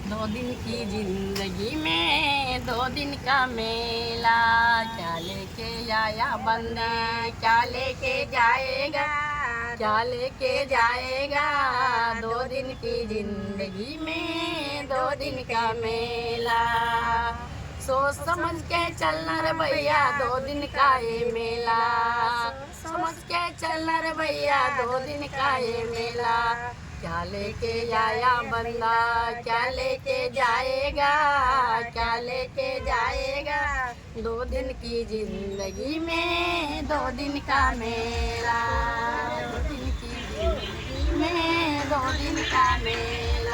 दो दिन की जिंदगी में दो दिन का मेला, क्या लेके आया बंदा क्या लेके जाएगा, क्या लेके जाएगा। दो दिन की जिंदगी में दो दिन का मेला, सोच समझ के चलना रे भैया दो दिन का ये मेला, समझ के चलना रे भैया दो दिन का ये मेला। क्या लेके आया बंदा क्या लेके जाएगा, क्या लेके जाएगा। दो दिन की जिंदगी में दो दिन का मेला, दो दिन की जिंदगी में दो दिन का मेला।